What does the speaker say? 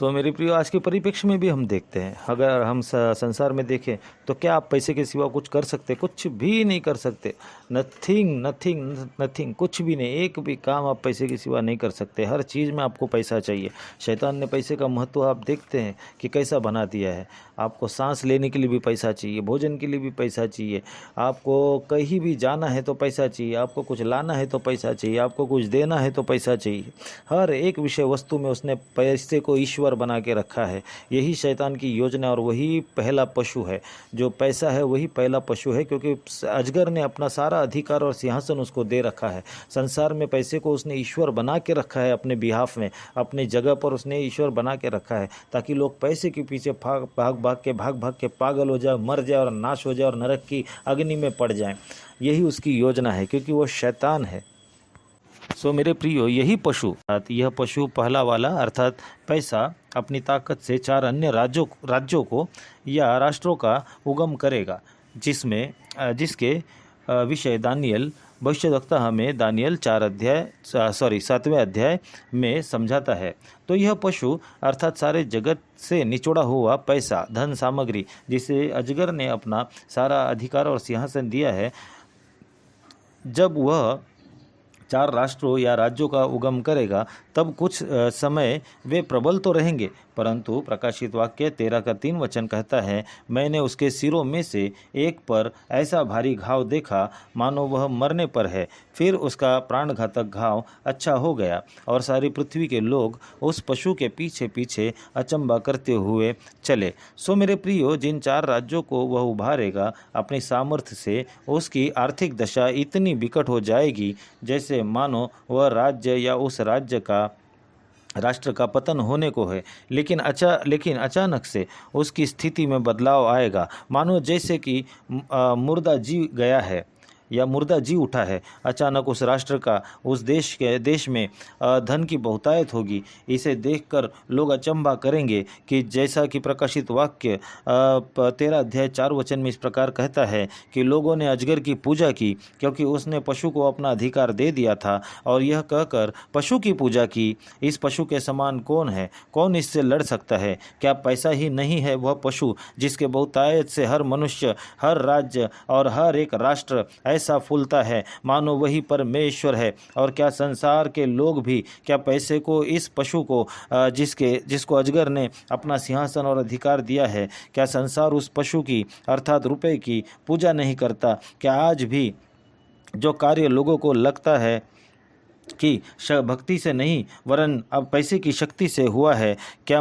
तो मेरे प्रियो, आज के परिप्रेक्ष्य में भी हम देखते हैं, अगर हम संसार में देखें तो क्या आप पैसे के सिवा कुछ कर सकते? कुछ भी नहीं कर सकते। नथिंग नथिंग नथिंग, कुछ भी नहीं। एक भी काम आप पैसे के सिवा नहीं कर सकते। हर चीज़ में आपको पैसा चाहिए। शैतान ने पैसे का महत्व आप देखते हैं कि कैसा बना दिया है। आपको सांस लेने के लिए भी पैसा चाहिए, भोजन के लिए भी पैसा चाहिए, आपको कहीं भी जाना है तो पैसा चाहिए, आपको कुछ लाना है तो पैसा चाहिए, आपको कुछ देना है तो पैसा चाहिए। हर एक विषय वस्तु में उसने पैसे को ईश्वर बना के रखा है। यही शैतान की योजना और वही पहला पशु है। जो पैसा है वही पहला पशु है, क्योंकि अजगर ने अपना सारा अधिकार और सिंहासन उसको दे रखा है। संसार में पैसे को उसने ईश्वर बना के रखा है, अपने बिहाफ में, अपनी जगह पर उसने ईश्वर बना के रखा है, ताकि लोग पैसे के पीछे भाग भाग के पागल हो जाए, मर जाए और नाश हो जाए और नरक की अग्नि में पड़ जाए। यही उसकी योजना है, क्योंकि वो शैतान है। सो मेरे प्रियो, यही पशु, यह पशु पहला वाला अर्थात पैसा अपनी ताकत से 4 अन्य राज्यों को या राष्ट्रों का उगम करेगा, जिसके विषय दानियल भविष्यद्वक्ता हमें दानियल 7वें अध्याय में समझाता है। तो यह पशु अर्थात सारे जगत से निचोड़ा हुआ पैसा, धन सामग्री, जिसे अजगर ने अपना सारा अधिकार और सिंहासन दिया है, जब वह 4 राष्ट्रों या राज्यों का उगम करेगा, तब कुछ समय वे प्रबल तो रहेंगे, परंतु प्रकाशित वाक्य 13:3 कहता है, मैंने उसके सिरों में से एक पर ऐसा भारी घाव देखा मानो वह मरने पर है। फिर उसका प्राणघातक घाव अच्छा हो गया और सारी पृथ्वी के लोग उस पशु के पीछे पीछे अचंभा करते हुए चले। सो मेरे प्रियो, जिन 4 राज्यों को वह उभारेगा अपनी सामर्थ्य से, उसकी आर्थिक दशा इतनी विकट हो जाएगी जैसे मानो वह राज्य या उस राष्ट्र का पतन होने को है। लेकिन अचानक से उसकी स्थिति में बदलाव आएगा, मानो जैसे कि मुर्दा जी गया है या मुर्दा जी उठा है। अचानक उस राष्ट्र का, उस देश में धन की बहुतायत होगी। इसे देखकर लोग अचंभा करेंगे कि जैसा कि प्रकाशित वाक्य 13:4 में इस प्रकार कहता है कि लोगों ने अजगर की पूजा की, क्योंकि उसने पशु को अपना अधिकार दे दिया था, और यह कहकर पशु की पूजा की, इस पशु के समान कौन है? कौन इससे लड़ सकता है? क्या पैसा ही नहीं है वह पशु जिसके बहुतायत से हर मनुष्य, हर राज्य और हर एक राष्ट्र ऐसा फूलता है मानो वही परमेश्वर है? और क्या संसार के लोग भी क्या पैसे को, इस पशु को जिसको अजगर ने अपना सिंहासन और अधिकार दिया है, क्या संसार उस पशु की अर्थात रुपए की पूजा नहीं करता? क्या आज भी जो कार्य लोगों को लगता है कि भक्ति से नहीं वरन अब पैसे की शक्ति से हुआ है, क्या